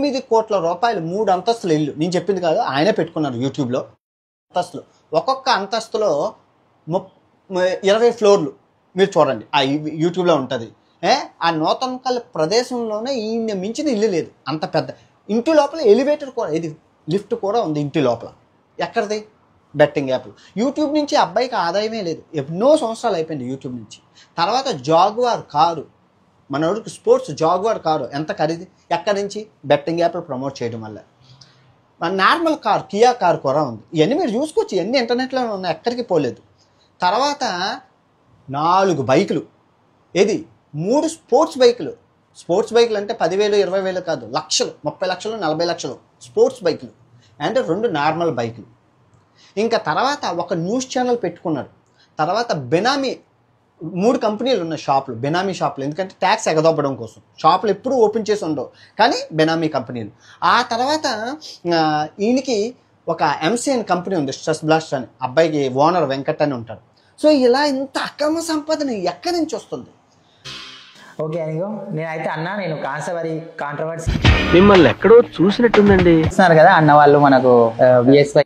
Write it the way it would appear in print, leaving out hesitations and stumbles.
9 కోట్ల రూపాయలు 3 అంతస్తుల ఇల్లు. నేను చెప్పింది కాదు, ఆయనే పెట్టుకున్నారు యూట్యూబ్లో. అంతస్తులు, ఒక్కొక్క అంతస్తులో 20 ఫ్లోర్లు. మీరు చూడండి, ఆ యూట్యూబ్లో ఉంటుంది. ఆ నూతనకల్ ప్రదేశంలోనే ఈయన మించిన ఇల్లు లేదు. అంత పెద్ద ఇంటి లోపల ఎలివేటర్ కూడా, ఇది లిఫ్ట్ కూడా ఉంది ఇంటి లోపల. ఎక్కడిది? Betting app. యూట్యూబ్ నుంచి అబ్బాయికి ఆదాయమే లేదు, ఎన్నో సంవత్సరాలు అయిపోయింది యూట్యూబ్ నుంచి. తర్వాత జాగ్వార్ కారు, మనోడికి స్పోర్ట్స్ జాగ్వార్ కారు ఎంత ఖరీదు? ఎక్కడి నుంచి? బెట్టింగ్ యాప్లు ప్రమోట్ చేయడం వల్ల. నార్మల్ కార్, కియా కార్ కూడా ఉంది. ఇవన్నీ మీరు చూసుకోవచ్చు, ఇవన్నీ ఇంటర్నెట్లో ఉన్నాయి, ఎక్కడికి పోలేదు. తర్వాత 4 బైకులు, ఏది 3 స్పోర్ట్స్ బైకులు. స్పోర్ట్స్ బైకులు అంటే 10,000 20,000 కాదు, లక్షలు, 30 లక్షలు 40 లక్షలు స్పోర్ట్స్ బైకులు. అంటే 2 నార్మల్ బైకులు. ఇంకా తర్వాత ఒక న్యూస్ ఛానల్ పెట్టుకున్నాడు. తర్వాత బెనామీ 3 కంపెనీలు ఉన్నాయి షాపులు, బెనామీ షాపులు. ఎందుకంటే ట్యాక్స్ ఎగదొబ్బడం కోసం. షాపులు ఎప్పుడూ ఓపెన్ చేసి ఉండవు, కానీ బెనామీ కంపెనీలు. ఆ తర్వాత ఈయనకి ఒక ఎంసీఎన్ కంపెనీ ఉంది, స్ట్రెస్ బ్లాస్ట్ అని. అబ్బాయికి ఓనర్ వెంకట్ అని ఉంటాడు. సో ఇలా ఇంత అక్రమ సంపాదన ఎక్కడి నుంచి వస్తుంది? ఓకే అనిగో, నేనైతే అన్నా, నేను కాంట్రవర్సీ మిమ్మల్ని ఎక్కడో చూసినట్టుందండి కదా అన్న వాళ్ళు మనకు VSY